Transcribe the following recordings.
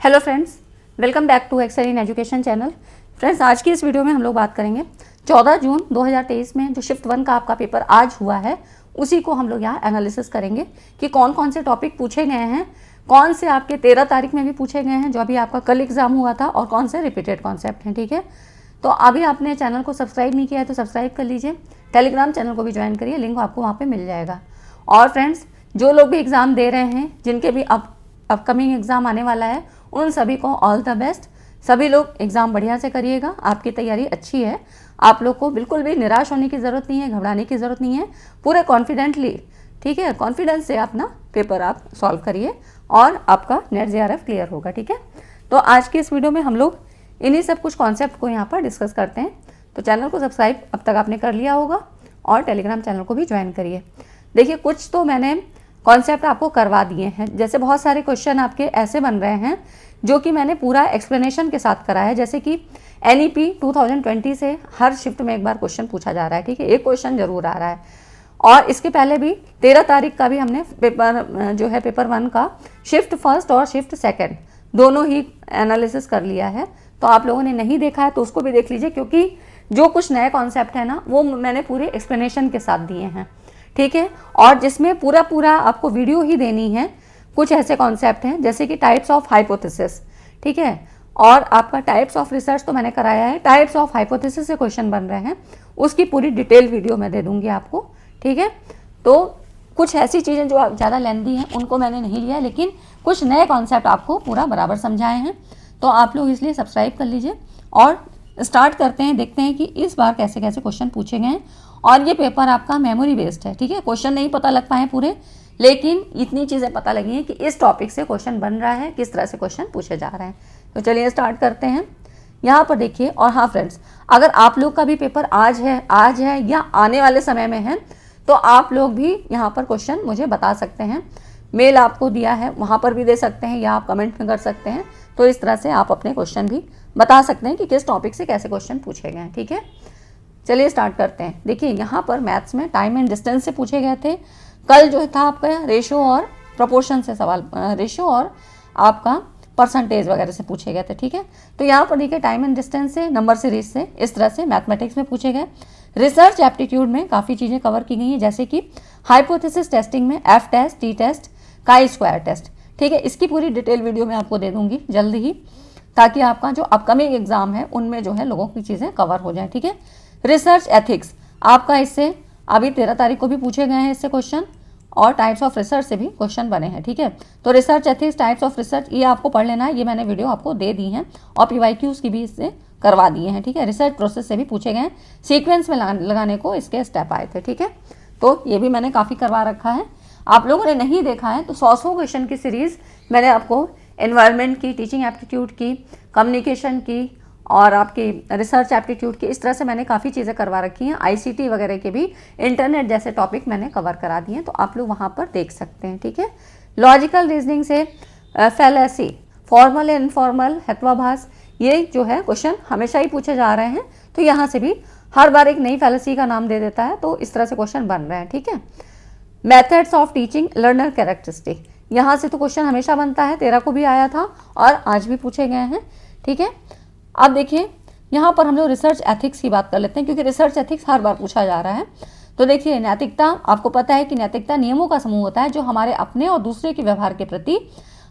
Hello friends, welcome back to Excel in Education channel. Friends, आज की इस video में हम लोग बात करेंगे 14 जून 2023 में जो शिफ्ट 1 का आपका पेपर आज हुआ है उसी को हम लोग यहाँ एनालिसिस करेंगे कि कौन कौन से टॉपिक पूछे गए हैं, कौन से आपके 13 तारीख में भी पूछे गए हैं जो अभी आपका कल एग्जाम हुआ था, और कौन से रिपीटेड कॉन्सेप्ट हैं। ठीक है, तो अभी आपने चैनल को सब्सक्राइब नहीं किया है तो सब्सक्राइब कर लीजिए, टेलीग्राम चैनल को भी ज्वाइन करिए, लिंक आपको वहाँ पर मिल जाएगा। और फ्रेंड्स, जो लोग भी एग्ज़ाम दे रहे हैं, जिनके भी अपकमिंग एग्ज़ाम आने वाला है, उन सभी को ऑल द बेस्ट। सभी लोग एग्ज़ाम बढ़िया से करिएगा, आपकी तैयारी अच्छी है, आप लोग को बिल्कुल भी निराश होने की ज़रूरत नहीं है, घबराने की ज़रूरत नहीं है। पूरे कॉन्फिडेंटली, ठीक है, कॉन्फिडेंस से अपना पेपर आप सॉल्व करिए और आपका नेट JRF क्लियर होगा। ठीक है, तो आज की इस वीडियो में हम लोग इन्हीं सब कुछ कॉन्सेप्ट को यहाँ पर डिस्कस करते हैं। तो चैनल को सब्सक्राइब अब तक आपने कर लिया होगा और टेलीग्राम चैनल को भी ज्वाइन करिए। देखिए, कुछ तो मैंने कॉन्सेप्ट आपको करवा दिए हैं, जैसे बहुत सारे क्वेश्चन आपके ऐसे बन रहे हैं जो कि मैंने पूरा एक्सप्लेनेशन के साथ करा है। जैसे कि NEP 2020 से हर शिफ्ट में एक बार क्वेश्चन पूछा जा रहा है, ठीक है, एक क्वेश्चन जरूर आ रहा है। और इसके पहले भी 13 तारीख का भी हमने पेपर जो है पेपर 1 का शिफ्ट फर्स्ट और शिफ्ट सेकेंड दोनों ही एनालिसिस कर लिया है। तो आप लोगों ने नहीं देखा है तो उसको भी देख लीजिए, क्योंकि जो कुछ नए कॉन्सेप्ट है ना वो मैंने पूरे एक्सप्लेनेशन के साथ दिए हैं। ठीक है, और जिसमें पूरा आपको वीडियो ही देनी है। कुछ ऐसे कॉन्सेप्ट हैं जैसे कि टाइप्स ऑफ हाइपोथेसिस, ठीक है, और आपका टाइप्स ऑफ रिसर्च तो मैंने कराया है, टाइप्स ऑफ हाइपोथेसिस से क्वेश्चन बन रहे हैं, उसकी पूरी डिटेल वीडियो मैं दे दूंगी आपको। ठीक है, तो कुछ ऐसी चीज़ें जो ज़्यादा लेंथी हैं उनको मैंने नहीं लिया, लेकिन कुछ नए कॉन्सेप्ट आपको पूरा बराबर समझाए हैं। तो आप लोग इसलिए सब्सक्राइब कर लीजिए और स्टार्ट करते हैं, देखते हैं कि इस बार कैसे कैसे क्वेश्चन पूछे गए हैं। और ये पेपर आपका मेमोरी बेस्ड है, ठीक है, क्वेश्चन नहीं पता लग पाए पूरे, लेकिन इतनी चीज़ें पता लगी हैं कि इस टॉपिक से क्वेश्चन बन रहा है, किस तरह से क्वेश्चन पूछे जा रहे हैं। तो चलिए स्टार्ट करते हैं। यहाँ पर देखिए, और हाँ फ्रेंड्स, अगर आप लोग का भी पेपर आज है या आने वाले समय में है तो आप लोग भी यहाँ पर क्वेश्चन मुझे बता सकते हैं। मेल आपको दिया है, वहाँ पर भी दे सकते हैं या आप कमेंट में कर सकते हैं। तो इस तरह से आप अपने क्वेश्चन भी बता सकते हैं कि किस टॉपिक से कैसे क्वेश्चन पूछे गए हैं। ठीक है, चलिए स्टार्ट करते हैं। देखिए, यहाँ पर मैथ्स में टाइम एंड डिस्टेंस से पूछे गए थे। कल जो था आपका रेशो और प्रोपोर्शन से सवाल, रेशो और आपका परसेंटेज वगैरह से पूछे गए थे। ठीक है, तो यहाँ पर देखिए टाइम एंड डिस्टेंस से, नंबर सीरीज से, इस तरह से मैथमेटिक्स में पूछे गए। रिसर्च एप्टीट्यूड में काफ़ी चीज़ें कवर की गई हैं, जैसे कि हाइपोथेसिस टेस्टिंग में F test, T test, chi square test. ठीक है, इसकी पूरी डिटेल वीडियो मैं आपको दे दूंगी जल्द ही, ताकि आपका जो अपकमिंग एग्जाम है उनमें जो है लोगों की चीज़ें कवर हो जाए। ठीक है, रिसर्च एथिक्स आपका इससे अभी 13 तारीख को भी पूछे गए हैं इससे क्वेश्चन, और टाइप्स ऑफ रिसर्च से भी क्वेश्चन बने हैं। ठीक है, तो research ethics, types of research, ये आपको पढ़ लेना है, ये मैंने वीडियो आपको दे दी है, और PYQs की भी इससे करवा दिए हैं। ठीक है, रिसर्च प्रोसेस से भी पूछे गए हैं, सीक्वेंस में लगाने को इसके स्टेप आए थे। ठीक है, तो ये भी मैंने काफ़ी करवा रखा है। आप लोगों ने नहीं देखा है तो 100 क्वेश्चन की सीरीज़ मैंने आपको एनवायरनमेंट की, टीचिंग एप्टीट्यूड की, कम्युनिकेशन की और आपकी रिसर्च एप्टीट्यूड की, इस तरह से मैंने काफ़ी चीज़ें करवा रखी हैं। ICT वगैरह के भी, इंटरनेट जैसे टॉपिक मैंने कवर करा दिए हैं, तो आप लोग वहाँ पर देख सकते हैं। ठीक है, लॉजिकल रीजनिंग से फैलेसी, फॉर्मल एंड इनफॉर्मल, हेत्वाभास, ये जो है क्वेश्चन हमेशा ही पूछे जा रहे हैं। तो यहाँ से भी हर बार एक नई फैलेसी का नाम दे देता है, तो इस तरह से क्वेश्चन बन रहे हैं। ठीक है, methods of teaching learner characteristic, यहाँ से तो क्वेश्चन हमेशा बनता है, 13 को भी आया था और आज भी पूछे गए हैं। ठीक है, अब देखिए यहाँ पर हम लोग रिसर्च एथिक्स की बात कर लेते हैं, क्योंकि रिसर्च एथिक्स हर बार पूछा जा रहा है। तो देखिए, नैतिकता, आपको पता है कि नैतिकता नियमों का समूह होता है जो हमारे अपने और दूसरे के व्यवहार के प्रति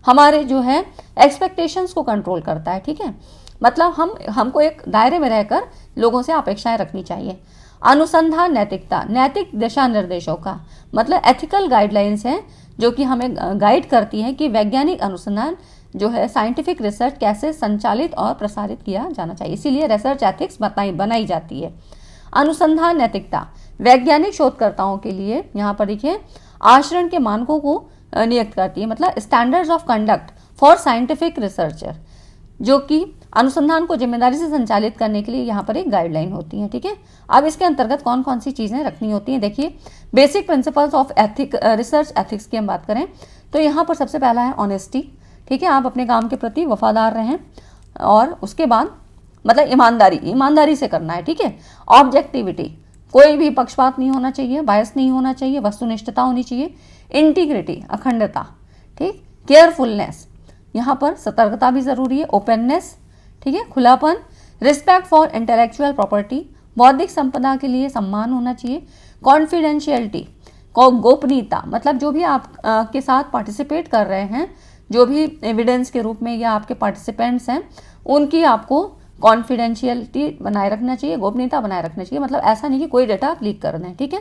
हमारे जो है एक्सपेक्टेशंस को कंट्रोल करता है। ठीक है, मतलब हमको एक दायरे में रहकर लोगों से अपेक्षाएं रखनी चाहिए। अनुसंधान नैतिकता, नैतिक दिशा निर्देशों का मतलब एथिकल गाइडलाइंस है जो कि हमें गाइड करती है कि वैज्ञानिक अनुसंधान जो है, साइंटिफिक रिसर्च कैसे संचालित और प्रसारित किया जाना चाहिए, इसीलिए रिसर्च एथिक्स बनाई जाती है। अनुसंधान नैतिकता वैज्ञानिक शोधकर्ताओं के लिए, यहाँ पर देखिए, आचरण के मानकों को नियुक्त करती है, मतलब standards of conduct for scientific researcher, जो कि अनुसंधान को जिम्मेदारी से संचालित करने के लिए यहाँ पर एक गाइडलाइन होती है। ठीक है, अब इसके अंतर्गत कौन कौन सी चीज़ें रखनी होती हैं, देखिए, basic principles of research ethics की हम बात करें तो यहाँ पर सबसे पहला है ऑनेस्टी। ठीक है, आप अपने काम के प्रति वफादार रहें, और उसके बाद मतलब ईमानदारी से करना है। ठीक है, ऑब्जेक्टिविटी, कोई भी पक्षपात नहीं होना चाहिए, बायस नहीं होना चाहिए, वस्तुनिष्ठता होनी चाहिए। इंटीग्रिटी, अखंडता। ठीक, केयरफुलनेस, यहाँ पर सतर्कता भी ज़रूरी है, ओपननेस, ठीक है, खुलापन, रिस्पेक्ट फॉर इंटेलेक्चुअल प्रॉपर्टी, बौद्धिक संपदा के लिए सम्मान होना चाहिए, कॉन्फिडेंशियलिटी, गोपनीयता, मतलब जो भी आप के साथ पार्टिसिपेट कर रहे हैं, जो भी एविडेंस के रूप में या आपके पार्टिसिपेंट्स हैं, उनकी आपको कॉन्फिडेंशियलिटी बनाए रखना चाहिए, गोपनीयता बनाए रखना चाहिए, मतलब ऐसा नहीं कि कोई डेटा आप लीक कर दें, ठीक है।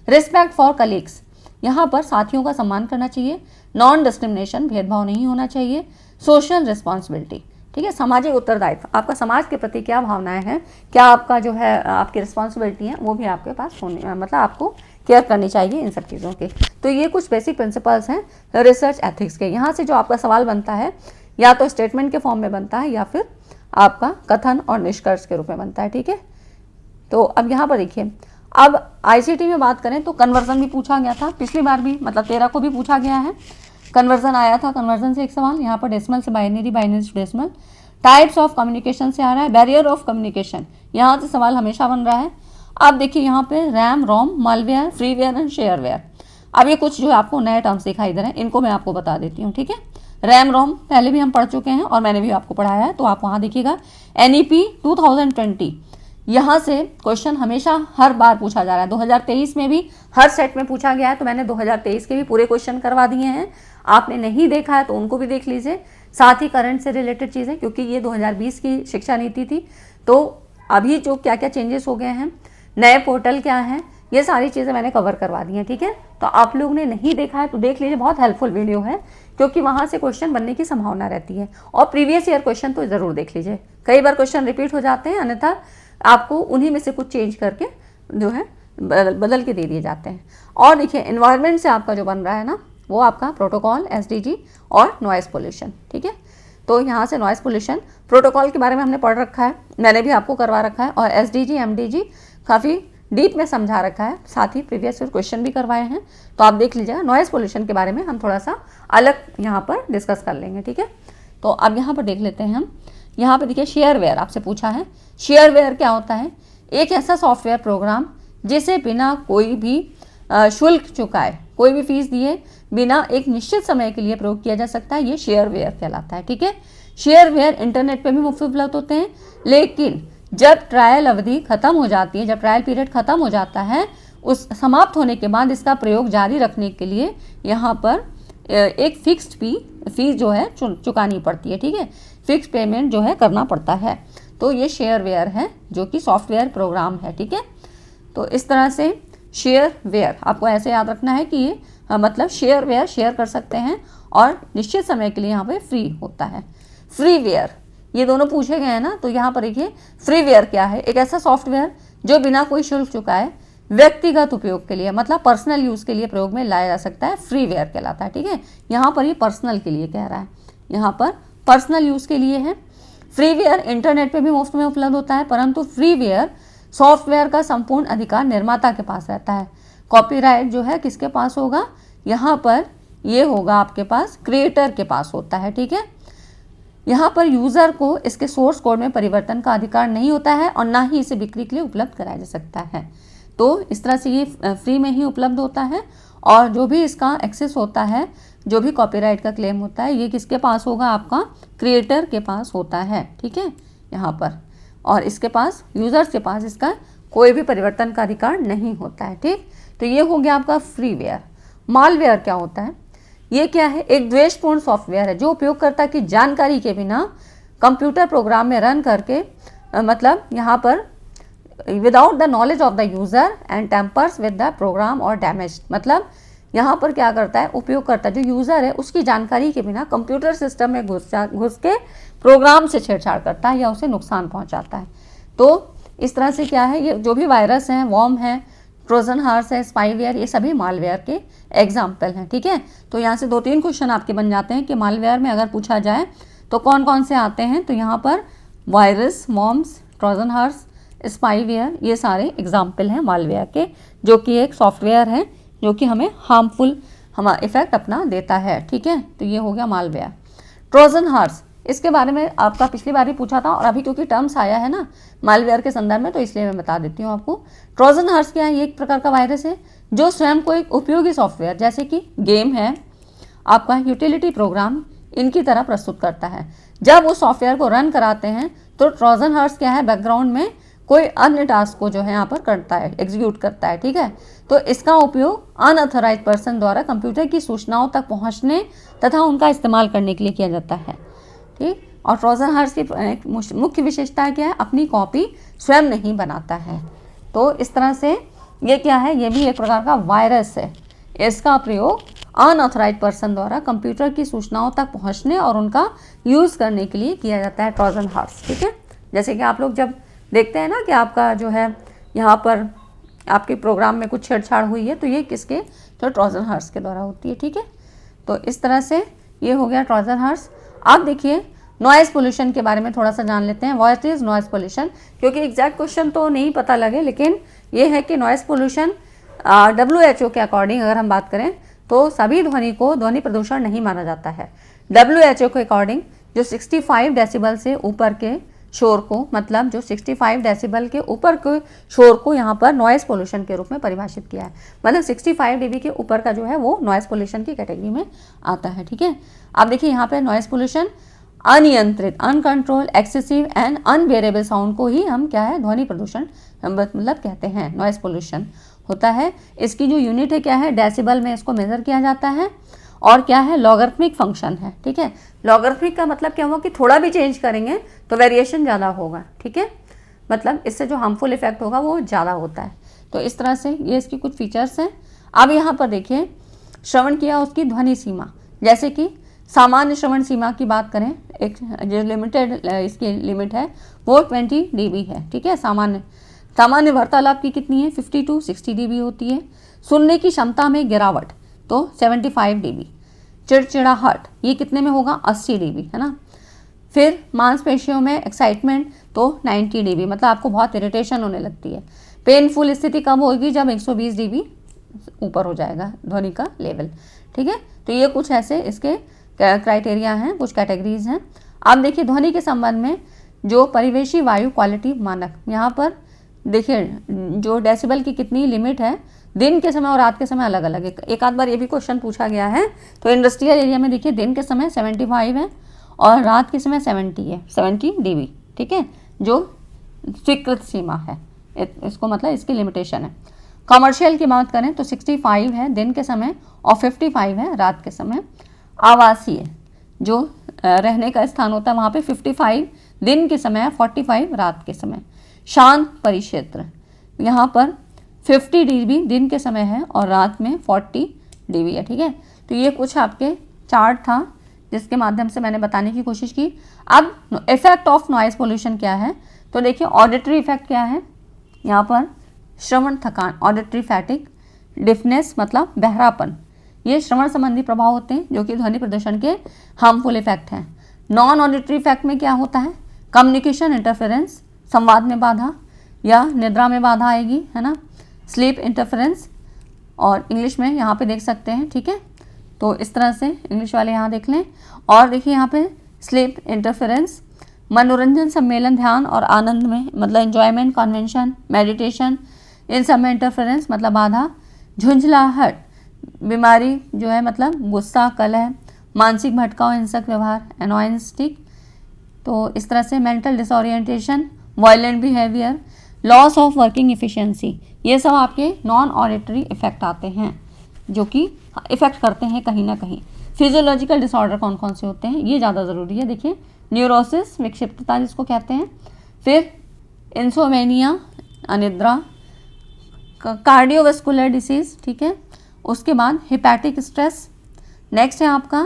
रिस्पेक्ट फॉर कलीग्स, यहाँ पर साथियों का सम्मान करना चाहिए, नॉन डिस्क्रिमिनेशन, भेदभाव नहीं होना चाहिए, सोशल रिस्पॉन्सिबिलिटी, ठीक है, सामाजिक उत्तरदायित्व, आपका समाज के प्रति क्या भावनाएं हैं, क्या आपका जो है आपकी रिस्पॉन्सिबिलिटी है, वो भी आपके पास होने, मतलब आपको केयर करनी चाहिए इन सब चीज़ों की। तो ये कुछ बेसिक प्रिंसिपल्स हैं रिसर्च एथिक्स के। यहाँ से जो आपका सवाल बनता है या तो स्टेटमेंट के फॉर्म में बनता है या फिर आपका कथन और निष्कर्ष के रूप में बनता है, ठीक है। तो अब यहाँ पर देखिए, अब आईसीटी में बात करें तो कन्वर्जन भी पूछा गया था पिछली बार भी, मतलब 13 को भी पूछा गया है, कन्वर्जन आया था, कन्वर्जन से एक सवाल, यहाँ पर डेसिमल से बाइनरी, बाइनरी से डेसिमल, टाइप्स ऑफ कम्युनिकेशन से आ रहा है, बैरियर ऑफ कम्युनिकेशन, यहाँ से सवाल हमेशा बन रहा है। अब देखिए यहाँ पे RAM, ROM, malware, freeware and shareware. अब ये कुछ जो आपको नए टर्म्स दिखाई दे रहे हैं, इनको मैं आपको बता देती हूँ, ठीक है। रैम रोम पहले भी हम पढ़ चुके हैं और मैंने भी आपको पढ़ाया है, तो आप वहाँ देखिएगा NEP 2020, यहाँ से क्वेश्चन हमेशा हर बार पूछा जा रहा है। 2023 में भी हर सेट में पूछा गया है, तो मैंने 2023 के भी पूरे क्वेश्चन करवा दिए हैं। आपने नहीं देखा है तो उनको भी देख लीजिए, साथ ही करंट से रिलेटेड चीज़ें, क्योंकि ये 2020 की शिक्षा नीति थी, तो अभी जो क्या क्या चेंजेस हो गए हैं, नए पोर्टल क्या हैं, ये सारी चीज़ें मैंने कवर करवा दी हैं, ठीक है। तो आप लोग ने नहीं देखा है तो देख लीजिए, बहुत हेल्पफुल वीडियो है, क्योंकि वहाँ से क्वेश्चन बनने की संभावना रहती है। और प्रीवियस ईयर क्वेश्चन तो ज़रूर देख लीजिए, कई बार क्वेश्चन रिपीट हो जाते हैं, अन्यथा आपको उन्हीं में से कुछ चेंज करके जो है बदल के दे दिए जाते हैं। और देखिए एनवायरनमेंट से आपका जो बन रहा है ना, वो आपका प्रोटोकॉल, SDG और नॉइज़ पोल्यूशन, ठीक है। तो यहाँ से नॉइज़ पोल्यूशन प्रोटोकॉल के बारे में हमने पढ़ रखा है, मैंने भी आपको करवा रखा है, और SDG MDG काफ़ी डीप में समझा रखा है, साथ ही प्रीवियस ईयर क्वेश्चन भी करवाए हैं, तो आप देख लीजिएगा। नॉइज़ पोल्यूशन के बारे में हम थोड़ा सा अलग यहाँ पर डिस्कस कर लेंगे, ठीक है। तो अब यहाँ पर देख लेते हैं हम, यहाँ पर देखिए शेयरवेयर आपसे पूछा है। शेयरवेयर क्या होता है? एक ऐसा सॉफ्टवेयर प्रोग्राम जिसे बिना कोई भी शुल्क चुकाए, कोई भी फीस दिए बिना एक निश्चित समय के लिए प्रयोग किया जा सकता है, ये शेयरवेयर कहलाता है, ठीक है। शेयरवेयर इंटरनेट पे भी मुफ्त उपलब्ध होते हैं, लेकिन जब ट्रायल अवधि खत्म हो जाती है, जब ट्रायल पीरियड खत्म हो जाता है, उस समाप्त होने के बाद इसका प्रयोग जारी रखने के लिए यहाँ पर एक फिक्स्ड फीस जो है चुकानी पड़ती है, ठीक है। फिक्स पेमेंट जो है करना पड़ता है। तो ये शेयरवेयर है जो कि सॉफ्टवेयर प्रोग्राम है, ठीक है। तो इस तरह से शेयरवेयर आपको ऐसे याद रखना है कि ये मतलब शेयरवेयर शेयर कर सकते हैं और निश्चित समय के लिए यहाँ पे फ्री होता है। फ्रीवेयर, ये दोनों पूछे गए हैं ना, तो यहाँ पर देखिए फ्रीवेयर क्या है? एक ऐसा सॉफ्टवेयर जो बिना कोई शुल्क चुकाए व्यक्तिगत उपयोग के लिए, मतलब पर्सनल यूज़ के लिए प्रयोग में लाया जा सकता है, फ्रीवेयर कहलाता है, ठीक है। यहाँ पर ये पर्सनल के लिए कह रहा है, यहाँ पर पर्सनल यूज़ के लिए है। फ्रीवेयर इंटरनेट पे भी मुफ्त में उपलब्ध होता है, परंतु फ्रीवेयर सॉफ्टवेयर का संपूर्ण अधिकार निर्माता के पास रहता है। कॉपीराइट जो है किसके पास होगा? यहाँ पर ये होगा आपके पास क्रिएटर के पास होता है, ठीक है। यहाँ पर यूज़र को इसके सोर्स कोड में परिवर्तन का अधिकार नहीं होता है और ना ही इसे बिक्री के लिए उपलब्ध कराया जा सकता है। तो इस तरह से ये फ्री में ही उपलब्ध होता है और जो भी इसका एक्सेस होता है, जो भी कॉपीराइट का क्लेम होता है, ये किसके पास होगा? आपका क्रिएटर के पास होता है, ठीक है, यहाँ पर। और इसके पास, यूज़र्स के पास इसका कोई भी परिवर्तन का अधिकार नहीं होता है, ठीक। तो ये हो गया आपका फ्रीवेयर। मालवेयर क्या होता है? ये क्या है? एक द्वेषपूर्ण सॉफ्टवेयर है जो उपयोगकर्ता की जानकारी के बिना कंप्यूटर प्रोग्राम में रन करके मतलब यहाँ पर without the knowledge of the user and tempers with the program और डैमेज, मतलब यहाँ पर क्या करता है? उपयोगकर्ता जो यूज़र है उसकी जानकारी के बिना कंप्यूटर सिस्टम में घुस के प्रोग्राम से छेड़छाड़ करता है या उसे नुकसान पहुँचाता है। तो इस तरह से क्या है, ये जो भी वायरस हैं, वॉर्म है, ट्रोजन हॉर्स है, स्पाईवेयर, ये सभी मालवेयर के एग्जाम्पल हैं, ठीक है। तो यहाँ से 2-3 क्वेश्चन आपके बन जाते हैं कि मालवेयर में अगर पूछा जाए तो कौन कौन से आते हैं। तो यहाँ पर virus, worms, Trojan horse, spyware, ये सारे एग्जाम्पल हैं मालवेयर के, जो कि एक सॉफ्टवेयर है जो कि हमें हार्मफुल इफेक्ट अपना देता है, ठीक है। तो ये हो गया मालवेयर। ट्रोजन हॉर्स, इसके बारे में आपका पिछली बार भी पूछा था और अभी क्योंकि टर्म्स आया है ना मालवेयर के संदर्भ में, तो इसलिए मैं बता देती हूँ आपको। ट्रोजन हॉर्स क्या है? ये एक प्रकार का वायरस है जो स्वयं को एक उपयोगी सॉफ्टवेयर, जैसे कि गेम है, आपका यूटिलिटी प्रोग्राम, इनकी तरह प्रस्तुत करता है। जब उस सॉफ्टवेयर को रन कराते हैं तो ट्रोजन हॉर्स क्या है, बैकग्राउंड में कोई अन्य टास्क को जो है यहाँ पर करता है, एग्जीक्यूट करता है। ठीक है, तो इसका उपयोग अनऑथराइज्ड पर्सन द्वारा कंप्यूटर की सूचनाओं तक पहुँचने तथा उनका इस्तेमाल करने के लिए किया जाता है। ठीक, और ट्रोजन हॉर्स की मुख्य विशेषता क्या है, अपनी कॉपी स्वयं नहीं बनाता है। तो इस तरह से ये क्या है, ये भी एक प्रकार का वायरस है। इसका प्रयोग अनऑथराइज्ड पर्सन द्वारा कंप्यूटर की सूचनाओं तक पहुंचने और उनका यूज़ करने के लिए किया जाता है, ट्रोजन हॉर्स। ठीक है, जैसे कि आप लोग जब देखते हैं ना कि आपका जो है यहाँ पर आपके प्रोग्राम में कुछ छेड़छाड़ हुई है, तो ये किसके, तो ट्रोजन हॉर्स के द्वारा होती है। ठीक है, तो इस तरह से ये हो गया ट्रोजन हॉर्स। आप देखिए नॉइज़ पोल्यूशन के बारे में थोड़ा सा जान लेते हैं। व्हाट इज़ नॉइज़ पोल्यूशन, क्योंकि एग्जैक्ट क्वेश्चन तो नहीं पता लगे, लेकिन ये है कि नॉइज़ पोल्यूशन WHO के अकॉर्डिंग अगर हम बात करें तो सभी ध्वनि को ध्वनि प्रदूषण नहीं माना जाता है। WHO के अकॉर्डिंग जो 65 डेसिबल से ऊपर के शोर को, मतलब जो 65 डेसिबल के ऊपर के शोर को यहाँ पर नॉइज़ पोल्यूशन के रूप में परिभाषित किया है। मतलब 65 dB के ऊपर का जो है वो नॉइज़ पोल्यूशन की कैटेगरी में आता है। ठीक है, आप देखिए यहाँ पे नॉइज़ पोल्यूशन अनियंत्रित, uncontrol, excessive and unbearable sound को ही हम क्या है, ध्वनि प्रदूषण मतलब कहते हैं, नॉइज़ पोल्यूशन होता है। इसकी जो यूनिट है क्या है, डेसिबल में इसको मेज़र किया जाता है और क्या है, लॉगरिथमिक फंक्शन है। ठीक है, लॉगरिथमिक का मतलब क्या हुआ कि थोड़ा भी चेंज करेंगे तो वेरिएशन ज़्यादा होगा। ठीक है, मतलब इससे जो हार्मफुल इफेक्ट होगा वो ज़्यादा होता है। तो इस तरह से ये इसकी कुछ फीचर्स हैं। अब यहाँ पर देखिए श्रवण किया उसकी ध्वनि सीमा, जैसे कि सामान्य श्रवण सीमा की बात करें, एक जो लिमिटेड इसकी लिमिट है वो 20 dB है। ठीक है, सामान्य वार्तालाप की कितनी है, 50 to 60 dB होती है। सुनने की क्षमता में गिरावट तो 75 dB। चिड़चिड़ाहट ये कितने में होगा, 80 dB, है ना। फिर मांसपेशियों में एक्साइटमेंट तो 90 dB, मतलब आपको बहुत इरिटेशन होने लगती है। पेनफुल स्थिति कब होगी, जब 120 dB ऊपर हो जाएगा ध्वनि का लेवल। ठीक है, तो ये कुछ ऐसे इसके क्राइटेरिया हैं, कुछ कैटेगरीज हैं। आप देखिए ध्वनि के संबंध में जो परिवेशी वायु क्वालिटी मानक, यहाँ पर देखिए जो डेसिबल की कितनी लिमिट है, दिन के समय और रात के समय अलग अलग है। एक आध बार ये भी क्वेश्चन पूछा गया है। तो इंडस्ट्रियल एरिया में देखिए दिन के समय 75 है और रात के समय 70 है, 70 dB। ठीक है, जो स्वीकृत सीमा है, इसको मतलब इसकी लिमिटेशन है। कमर्शियल की बात करें तो 65 है दिन के समय और 55 है रात के समय। आवासीय जो रहने का स्थान होता है वहाँ पे 55 दिन के समय, 45 रात के समय। शांत परिक्षेत्र यहाँ पर 50 dB दिन के समय है और रात में 40 dB है। ठीक है, तो ये कुछ आपके चार्ट था जिसके माध्यम से मैंने बताने की कोशिश की। अब इफेक्ट ऑफ नॉइज़ पोल्यूशन क्या है, तो देखिए ऑडिटरी इफेक्ट क्या है, यहाँ पर श्रवण थकान, ऑडिटरी फैटिक, डिफनेस मतलब बहरापन, ये श्रवण संबंधी प्रभाव होते हैं जो कि ध्वनि प्रदूषण के हार्मफुल इफेक्ट हैं। नॉन ऑडिटरी इफेक्ट में क्या होता है, कम्युनिकेशन इंटरफेरेंस, संवाद में बाधा या निद्रा में बाधा आएगी, है ना। स्लीप इंटरफेरेंस, और इंग्लिश में यहाँ पे देख सकते हैं। ठीक है, तो इस तरह से इंग्लिश वाले यहाँ देख लें। और देखिए यहाँ पे स्लीप इंटरफेरेंस, मनोरंजन, सम्मेलन, ध्यान और आनंद में मतलब एंजॉयमेंट, कन्वेंशन, मेडिटेशन, इन सब में इंटरफेरेंस मतलब बाधा। झुंझलाहट, बीमारी जो है मतलब गुस्सा, कलह, मानसिक भटकाव, हिंसक व्यवहार, एनॉयंस। ठीक, तो इस तरह से mental disorientation, violent behaviour, loss of working efficiency, ये सब आपके नॉन ऑडिटरी इफेक्ट आते हैं जो कि इफेक्ट करते हैं कहीं ना कहीं। फिजियोलॉजिकल डिसऑर्डर कौन कौन से होते हैं, ये ज़्यादा ज़रूरी है। देखिए न्यूरोसिस, विक्षिप्तता जिसको कहते हैं, फिर इंसोमेनिया, अनिद्रा, कार्डियोवास्कुलर डिसीज़। ठीक है, उसके बाद हिपैटिक स्ट्रेस, नेक्स्ट है आपका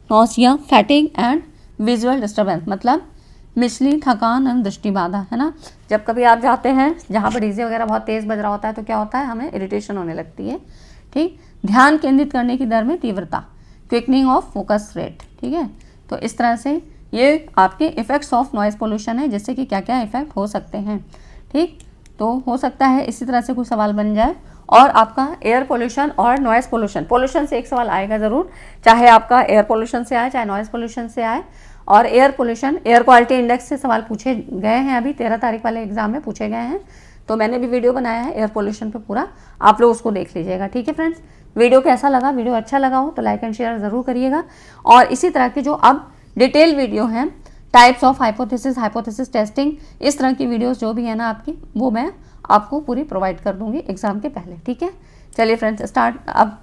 nausea, fatigue and visual disturbance मतलब मिचली, थकान और दृष्टि बाधा, है ना। जब कभी आप जाते हैं जहाँ पर डीजे वगैरह बहुत तेज़ बज रहा होता है तो क्या होता है, हमें इरिटेशन होने लगती है। ठीक, ध्यान केंद्रित करने की दर में तीव्रता, क्विकनिंग ऑफ फोकस रेट। ठीक है, तो इस तरह से ये आपके इफेक्ट्स ऑफ नॉइज़ पोल्यूशन है, जिससे कि क्या क्या इफेक्ट हो सकते हैं। ठीक, तो हो सकता है इसी तरह से कुछ सवाल बन जाए। और आपका एयर पोल्यूशन और नॉइज़ पोल्यूशन से एक सवाल आएगा ज़रूर, चाहे आपका एयर पोल्यूशन से आए चाहे नॉइज़ पोल्यूशन से आए। और air pollution, air quality index से सवाल पूछे गए हैं, अभी 13 तारीख वाले एग्जाम में पूछे गए हैं। तो मैंने भी वीडियो बनाया है एयर पोल्यूशन पे पूरा, आप लोग उसको देख लीजिएगा। ठीक है फ्रेंड्स, वीडियो कैसा लगा, वीडियो अच्छा लगा हो तो लाइक एंड शेयर ज़रूर करिएगा। और इसी तरह के जो अब डिटेल वीडियो हैं, टाइप्स ऑफ हाइपोथेसिस टेस्टिंग, इस तरह की वीडियोस जो भी है ना आपकी, वो मैं आपको पूरी प्रोवाइड कर दूंगी एग्ज़ाम के पहले। ठीक है, चलिए फ्रेंड्स अब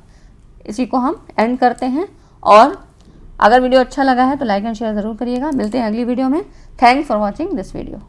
इसी को हम एंड करते हैं। और अगर वीडियो अच्छा लगा है तो लाइक एंड शेयर ज़रूर करिएगा। मिलते हैं अगली वीडियो में। Thanks for watching this video.